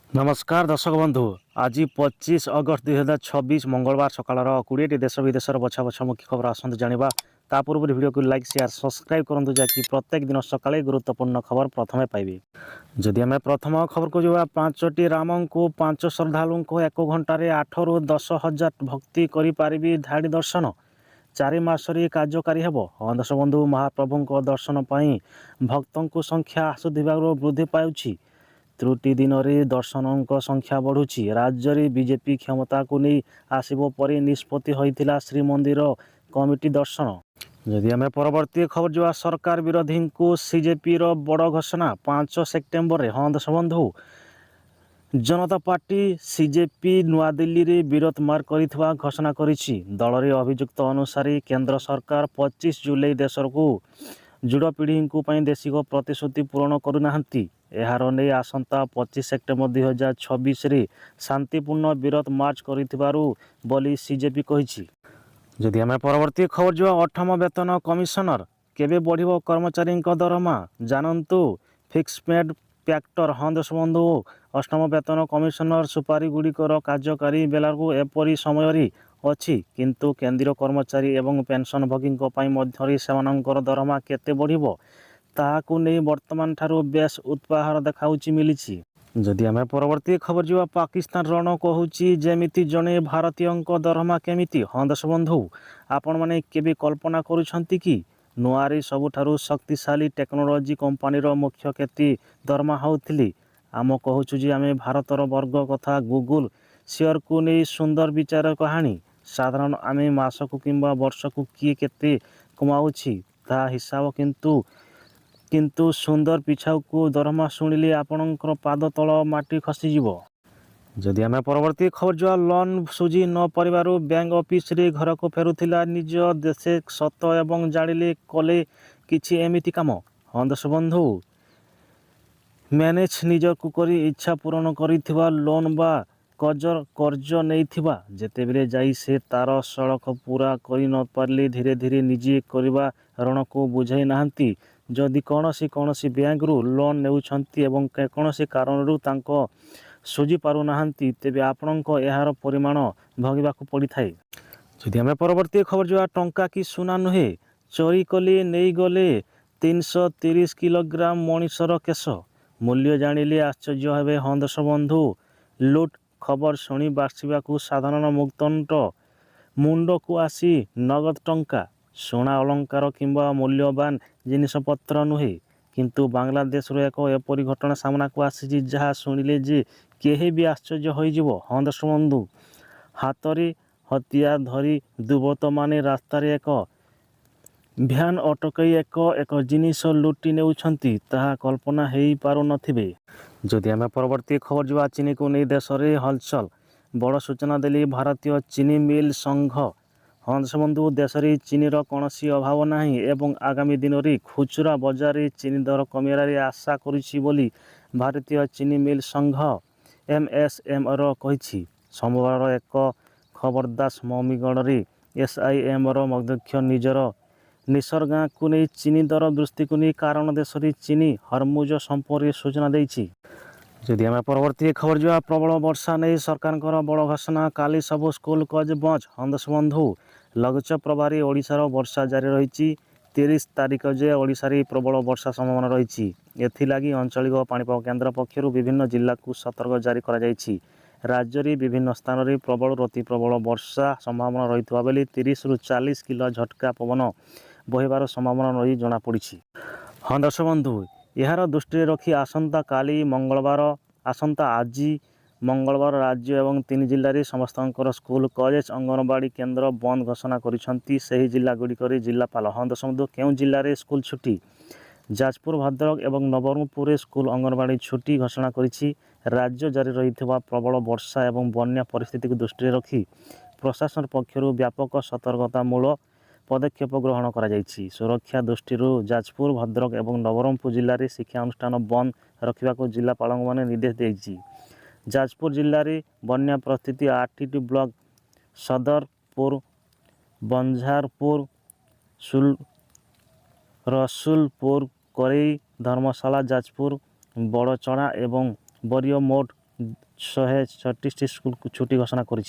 नमस्कार दर्शक बंधु आज 25 अगस्त 2026 मंगलवार सकाळ 20टी देश विदेश बछा बछा मुख्य खबर आसत जाना ता पूर्व वीडियो को लाइक शेयर सब्सक्राइब करूँ जहाँकि प्रत्येक दिन सकाଳେ गुरुत्वपूर्ण खबर प्रथमे पाइबे। जदि आम प्रथम खबर को जा 5टी राम को 5 श्रद्धालु को 1 घंटे 8 ରୁ 10 हजार भक्ति करि धाड़ी दर्शन 4 मासरी कार्यकारी हेब। दर्शक बंधु महाप्रभु दर्शन पर भक्तों संख्या आसुवा वृद्धि पाउछि। त्रुटि दिन में दर्शनों संख्या बढ़ुछि। राज्य में बीजेपी क्षमता को नहीं आसब पर निष्पत्ति होता श्रीमंदिर कमिटी दर्शन। जदि आम परवर्ती खबर जो सरकार विरोधी को सीजेपी बड़ घोषणा 5 सेप्टेम्बर में। हाँ दर्शक बंधु जनता पार्टी सीजेपी नुआ दिल्ली रे विरोध मार करिथवा घोषणा करिछि। दल रे अभियुक्त अनुसार केंद्र सरकार 25 जुलाई देश को जुड़पीढ़ी को देशिक प्रतिश्रुति पूरण करूनाहांती। एहार नै आसंता 25 सेप्टेम्बर 2026 रे शांतिपूर्ण विरोध मार्च करिथिबारु बोली सीजेपी कहिछि। जदि आम परवर्ती खबर जो 8म वेतन कमिशनर केबे बढ़िबो कर्मचारी दरमा जानंतु फिक्स पेड फैक्टर। हाँ दर्शक बंधु 8म वेतन कमिशनर सुपारी गुड़िकर कार्यकारी बेला को एपरी समय अच्छी किंतु केंद्रीय कर्मचारी एवं पेंशनभोगी सेमानंकर दरमा केते बढ़िबो ताहाकु नहीं वर्तमान ठारू बेस उत्पाहार देखाउची मिलिछि। जदि आम परवर्ती खबर जो पाकिस्तान रण कहूची जेमिति जने भारतीय दरमा केमिति। हाँ दर्शक बंधु आपण माने केबे कल्पना करुछंती कि नुआरी सबुठारू शक्तिशाली टेक्नोलोजी कंपानी मुख्य केति दरमा होउथिली। आम कहूचु जे आम भारतर वर्ग कथा गूगल शेयर को नहीं सुंदर विचार कहानी। साधारण आम मासकू किंबा वर्षकू किए केते कमाउछि ता हिसाब किंतु सुंदर पिछाऊ को दरमा शुणिले आपणकर पाद तल माटी खसीजिव। जदि आम परवर्ती खबर जो लोन सुझी न परिवार बैंक ऑफिस रे घर को फेरुथिला निज देशे सत एवं जाड़िले कले किछि एमिति काम। हाँ दर्शक बंधु मैनेज निजर को करी इच्छा पूरण करिथिबा लोन बा कर्ज नहीं जेतेबेले जाई से तार सड़क पूरा करि न पारले धीरे धीरे निजे करवा ऋण को बुझाई नाहंती। जदि कौनसी बैंक रु लोन नेउछंती एवं कौनसी कारण रु तांको सुझी पारु नाहंती तेबे आपणको एहार परिमाण भोगिबाकू पड़िथाए। जदि आम परवर्ती खबर जो टंका कि सुना नुहे चोरी कले नहीं गले 330 किलोग्राम मनीषर केश मूल्य जानिले आश्चर्य हेबे। हाँ दर्शक बंधु लुट खबर शुणी बासिबाकू साधारण मुक्तंट मुंड को आसी नगद टंका सोना अलंकार किंबा मूल्यवान जिनिसपत्र नुहे किंतु बांग्लादेश रो एक एपरी घटना सामना को आसी जहाँ शुणिले जे केहे भी आश्चर्य होइजिवो। हाँ दर्शक बंधु हाथरे हथियार धरी दुर्बृत्त माने रास्तार एक भ्यान अटकई एक जिनिस लुटि नेउछंती ताहा कल्पना हेई पारु नथिबे। जदि आम परवर्ती खबर जो चीनी को नहीं देश में हलचल बड़ सूचना देली भारतीय चीनी मिल संघ। हाँ दर्शक बंधु देश में चीनीर कौन अभाव नहीं एवं आगामी दिन में खुचरा बजार में चीनी दर कमियार आशा करुछि बोली भारतीय चीनी मिल संघ MSM कहिछि। सोमवार एक खबरदास मम्मीगढ़ में SIM अध्यक्ष निजर निसर्गा को नहीं चीनी दर दृष्टि को नहीं कारण देश में चीनी हरमुज संपर्क सूचना देछि। जदि आम परवर्ती खबर जो प्रबल वर्षा नहीं सरकार बड़ घोषणा काली सब स्कूल कॉलेज बंद। हाँ दर्शक बंधु लघुचाप प्रभाव ओडिशार वर्षा जारी रही 30 तारिख जे ओडिशा रे प्रबल वर्षा संभावना रही। एथिलागी आंचलिक पाणीपाग केन्द्र पक्षर विभिन्न जिला को सतर्क जारी करा जायछि। राज्य रे विभिन्न स्थान में प्रबल अति प्रबल वर्षा संभावना रही बेले 30 ରୁ 40 किलो झटका पवन बहिबार संभावना रही जनापड़ी। हाँ दर्शक बंधु यार दृष्टि रखी आसंता काली मंगलवार आसंता आज मंगलवार राज्य एवं 3 जिले में समस्त स्कूल कॉलेज अंगनवाड़ी केन्द्र बंद घोषणा करिसेंती सही जिला गुड़िक जिलापाल। हाँ दर्शक बंधु केउं जिले में स्कूल छुट्टी जाजपुर भद्रक एवं नवरंगपुर स्कूल अंगनवाड़ी छुट्टी घोषणा करिछि। राज्य जारी रही प्रबल वर्षा एवं बन्या परिस्थिति को दृष्टि रखी प्रशासन पक्षर व्यापक सतर्कतामूलक पदक्षेप ग्रहण करा जायछि। सुरक्षा दृष्टि जाजपुर भद्रक एवं नवरंगपुर जिले में शिक्षा अनुष्ठान बंद रखा जिलापाल मैंने निर्देश देछि। जाजपुर जिले में बन्या परिस्थिति 8टी ब्लॉक सदरपुर बंजारपुर रसुलपुर करेई धर्मशाला जाजपुर बड़चणा एवं बरियो मोट 136ଟି ସ୍କୁଲକୁ ଛୁଟି ଘୋଷଣା କରିଛି।